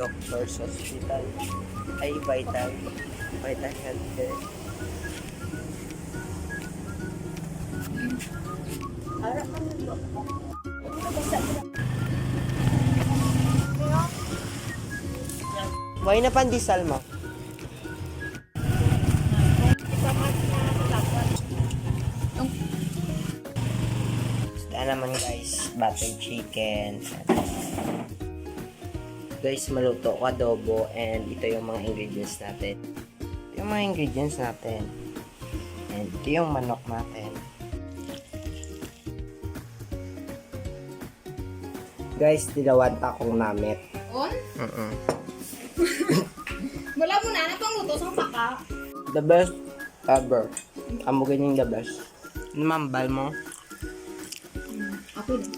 Doctor's Hospital. Ay, Vital. Vital Healthcare. Harap ka nito. Buhay na pandesal mo. Ito naman guys, butter chicken. Guys, maluto ko adobo and ito yung mga ingredients natin. Ito yung mga ingredients natin. And ito yung manok natin. Guys, dilawan ta akong namit. On? Wala mo na pang luto sa paka. The best ever. Amo ganyan the best. Namambal mo. Ako din.